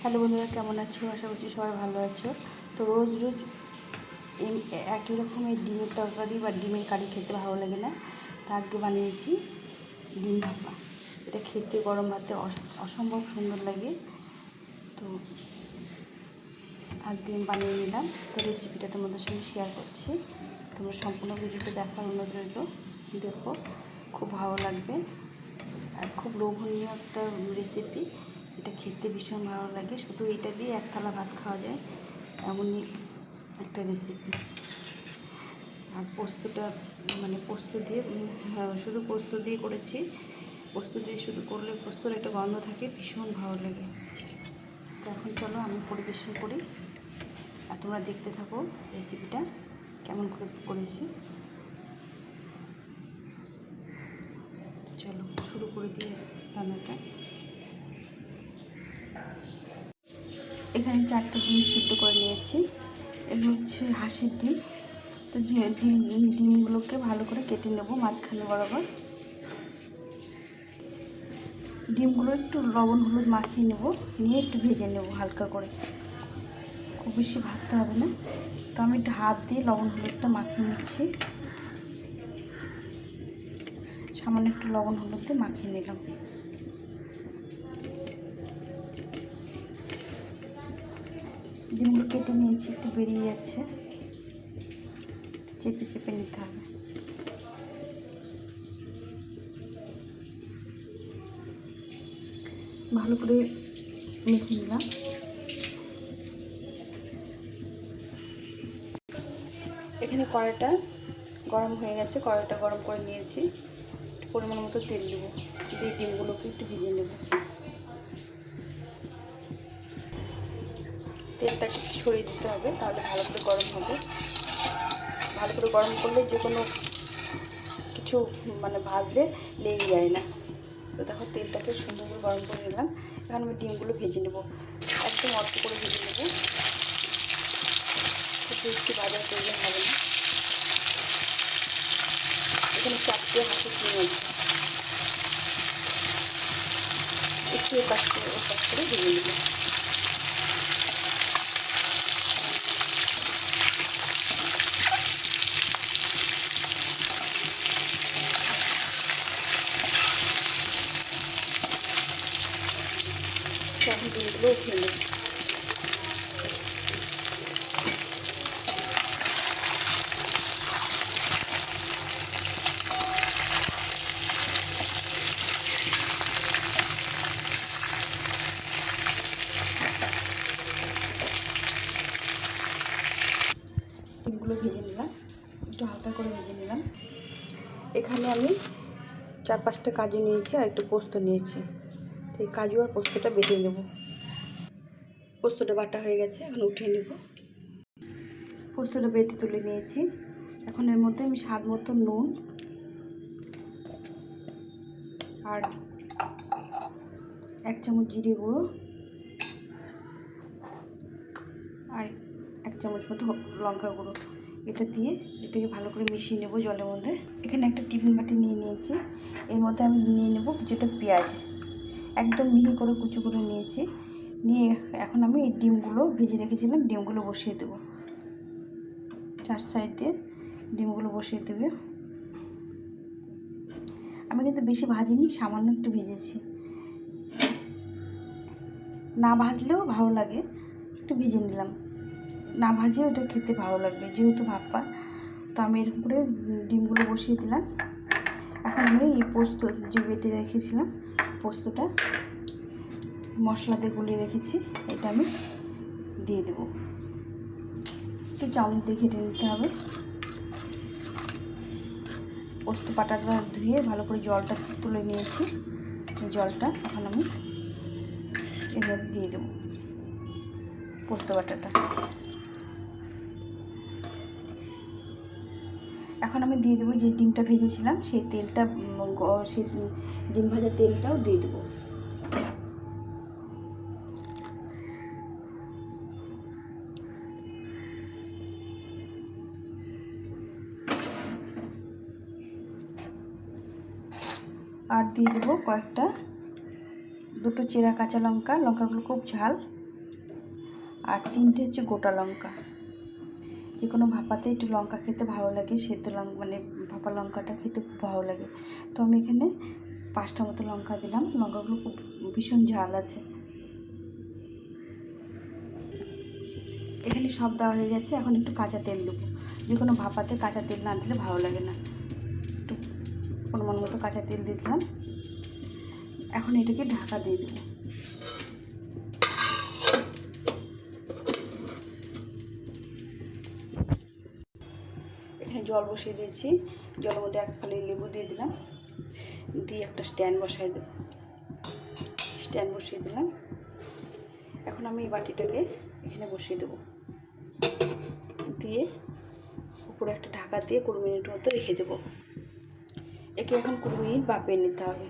Hello বন্ধুরা, কেমন আছো? আশা করছি সবাই ভালো আছো। তো রোজ রোজ একই রকমের ডিমের তরকারি বা ডিমের কারি খেতে ভালো লাগে না। তা আজকে বানিয়েছি ডিম ভাপা। এটা খেতে গরম ভাতে অসম্ভব সুন্দর লাগে। তো আজকে আমি বানিয়ে নিলাম। তো রেসিপিটা তোমাদের সঙ্গে শেয়ার করছি। তোমরা সম্পূর্ণ ভিডিওটা দেখার অনুরোধ রইল। দেখো, খুব ভালো লাগবে আর খুব লোভনীয় একটা রেসিপি। এটা খেতে ভীষণ ভালো লাগে। শুধু এটা দিয়ে এক থালা ভাত খাওয়া যায় এমনই একটা রেসিপি। আর পোস্তটা পোস্ত দিয়ে শুধু পোস্ত দিয়ে করেছি। পোস্ত দিয়ে শুধু করলে পোস্তর একটা গন্ধ থাকে, ভীষণ ভালো লাগে। তো এখন চলো আমি পরিবেশন করি আর তোমরা দেখতে থাকো রেসিপিটা কেমন করে করেছি। চলো শুরু করে দিয়ে রান্নাটা। এখানে 4টা ডিম সিদ্ধ করে নিয়েছি। এগুলো হচ্ছে হাঁসের ডিম। তো যে ডিমগুলোকে ভালো করে কেটে নেব মাঝখানে বরাবর। ডিমগুলো একটু লবণ হলুদ মাখিয়ে নেব, নিয়ে একটু ভেজে নেব হালকা করে, খুব বেশি ভাজতে হবে না। তো আমি একটু হাত দিয়ে লবণ হলুদটা মাখিয়ে নিচ্ছি। সামান্য একটু লবণ হলুদ দিয়ে মাখিয়ে নিলাম। ডিমগুলো কেটে নিয়েছি, একটু বেরিয়ে যাচ্ছে, চেপে চেপে নিতে হবে। ভালো করে মেখে নিলাম। এখানে কড়াইটা গরম হয়ে গেছে, কড়াইটা গরম করে নিয়েছি। পরিমাণ মতো তেল দেবো, দিয়ে ডিমগুলোকে একটু ভেজে নেব। তেলটাকে ছড়িয়ে দিতে হবে, তাহলে ভালো করে গরম হবে। ভালো করে গরম করলে যে কোনো কিছু ভাজলে লেগে যায় না। তো দেখো, তেলটাকে সুন্দর করে গরম করে নিলাম। এখন আমি ডিমগুলো ভেজে নেব, একদম অল্প করে ভেজে নেব, খুব বেশি ভাজার প্রয়োজন হবে না। এখানে 4টে হাঁসের ডিম আছে, একটু ওপাশ করে ভেজে নেব। এখন ডিমগুলো উঠিয়ে নেব। ডিমগুলো ভেজে নিলাম, একটু হালকা করে ভেজে নিলাম। এখানে আমি 4-5টা কাজু নিয়েছি আর একটু পোস্ত নিয়েছি। তো এই কাজু আর পোস্তটা বেটে নেব। পোস্তটা বাটা হয়ে গেছে, এখন উঠিয়ে নেব। পোস্তটা বেটে তুলে নিয়েছি। এখন এর মধ্যে আমি স্বাদ মতো নুন আর 1 চামচ জিরে গুঁড়ো আর 1 চামচ মতো লঙ্কা গুঁড়ো, এটা দিয়ে এটাকে ভালো করে মিশিয়ে নেব জলের মধ্যে। এখানে একটা টিফিন বাটি নিয়ে নিয়েছি, এর মধ্যে আমি নিয়ে নেব কিছুটা পেঁয়াজ, একদম মিহি করে কুচি করে নিয়েছি। নিয়ে এখন আমি এই ডিমগুলো ভেজে রেখেছিলাম, ডিমগুলো বসিয়ে দেবো। 4 সাইড দিয়ে ডিমগুলো বসিয়ে দেবে। আমি কিন্তু বেশি ভাজিনি, সামান্য একটু ভেজেছি। না ভাজলেও ভালো লাগে, একটু ভেজে নিলাম। না ভাজিয়ে ওটা খেতে ভালো লাগবে, যেহেতু ভাপা। তো আমি এরকম করে ডিমগুলো বসিয়ে দিলাম। এখন আমি এই পোস্ত যে বেটে রেখেছিলাম, পোস্তটা মশলা দিয়ে গুলিয়ে রেখেছি, এটা আমি দিয়ে দেবো। একটু চামচ দিয়ে ঘেটে নিতে হবে। পোস্ত পাটাটা ধুয়ে ভালো করে জলটা তুলে নিয়েছি। জলটা এখন আমি এবার দিয়ে দেবো পোস্ত বাটাটা। এখন আমি দিয়ে দেবো যে ডিমটা ভেজেছিলাম, সেই তেলটা, সেই ডিম ভাজা তেলটাও দিয়ে দেবো। আর দিয়ে দেবো কয়েকটা 2টো চেরা কাঁচা লঙ্কা। লঙ্কাগুলো খুব ঝাল, আর 3টে হচ্ছে গোটা লঙ্কা। যে কোনো ভাপাতে একটু লঙ্কা খেতে ভালো লাগে, সেদ্ধ লঙ্কা মানে ভাপা লঙ্কাটা খেতে খুব ভালো লাগে। তো আমি এখানে 5টা মতো লঙ্কা দিলাম। লঙ্কাগুলো খুব ভীষণ ঝাল আছে। এখানে সব দেওয়া হয়ে গেছে। এখন একটু কাঁচা তেল দেবো। যে কোনো ভাপাতে কাঁচা তেল না দিলে ভালো লাগে না। একটু পরিমাণ মতো কাঁচা তেল দিয়ে দিলাম। এখন এটাকে ঢাকা দিয়ে দেবো। এখানে জল বসিয়ে দিয়েছি। জলের মধ্যে 1 ফালি লেবু দিয়ে দিলাম, দিয়ে একটা স্ট্যান্ড বসিয়ে দেব। স্ট্যান্ড বসিয়ে দিলাম। এখন আমি এই বাটিটাকে এখানে বসিয়ে দেবো, দিয়ে উপরে একটা ঢাকা দিয়ে 20 মিনিট মতো রেখে দেবো। একে এখন 20 মিনিট ভাপিয়ে নিতে হবে।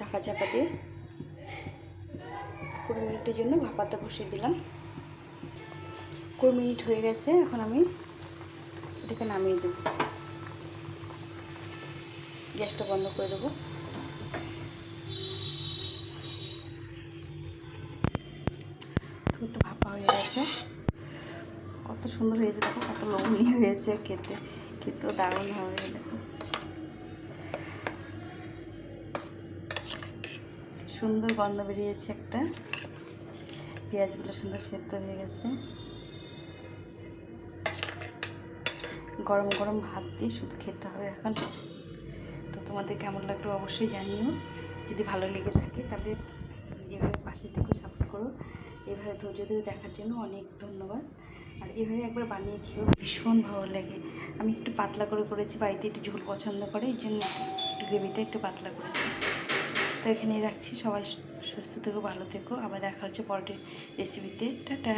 ঢাকা চাপা দিয়ে 20 মিনিটের জন্য ভাপাতে বসিয়ে দিলাম। 20 মিনিট হয়ে গেছে। এখন আমি এটাকে নামিয়ে দেবো। গ্যাসটা বন্ধ করে দেবো। একটু ভাপা হয়ে গেছে। কত সুন্দর হয়েছে দেখো, কত লোভনীয় হয়েছে খেতে। খেতেও দারুণ হবে। দেখো সুন্দর গন্ধ বেরিয়েছে একটা। পেঁয়াজগুলো সুন্দর সেদ্ধ হয়ে গেছে। গরম গরম ভাত দিয়ে শুধু খেতে হবে এখন। তো তোমাদের কেমন লাগলো অবশ্যই জানিও। যদি ভালো লেগে থাকে তাহলে এভাবে পাশে থেকে সাপোর্ট করো। এভাবে ধৈর্য ধরে দেখার জন্য অনেক ধন্যবাদ। আর এভাবে একবার বানিয়ে খেয়েও ভীষণ ভালো লাগে। আমি একটু পাতলা করে করেছি, বাড়িতে একটু ঝোল পছন্দ করে, এই জন্য একটু গ্রেভিটা একটু পাতলা করেছি। তো এখানেই রাখছি। সবাই সুস্থ থেকো, ভালো থেকো। আবার দেখা হচ্ছে পরের রেসিপিতে। টাটা।